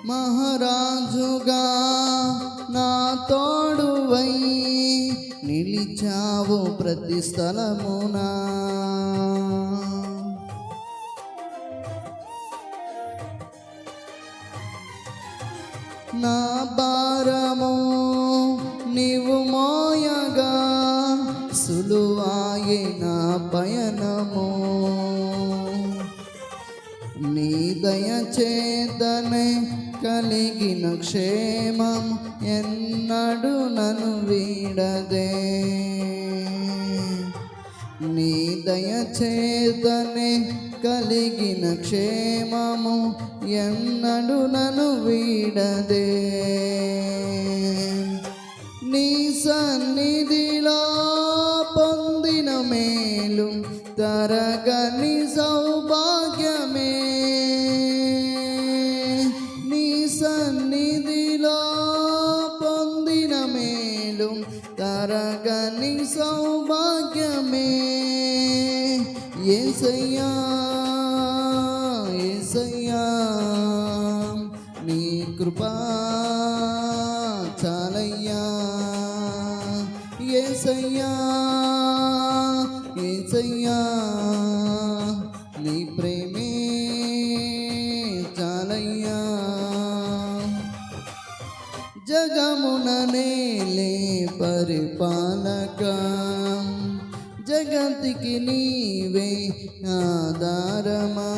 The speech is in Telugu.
మహారాజుగా నా తోడువై నిలిచావు ప్రతి స్థలమునా. నా భారము నీవు మోయగా సులువాయే నా పయనము. నీ దయ చేతనే కలిగిన క్షేమం ఎన్నడు నన్ను వీడదే. నీ దయ చేతనే కలిగిన క్షేమము ఎన్నడు నన్ను వీడదే. నీ సన్నిధిలో పొందిన మేలు తరగని సౌభాగ్యమే. నీ సన్నిధిలో పొందిన మేలు తరగని సౌభాగ్యమే. యేసయ్యా యేసయ్యా నీ కృపా చాలయ్యా. యేసయ్యా యేసయ్యా నీ ప్రేమే చాలయ్యా. జగమున నేలే పరిపాలక జగతికి నీవే ఆధారమా.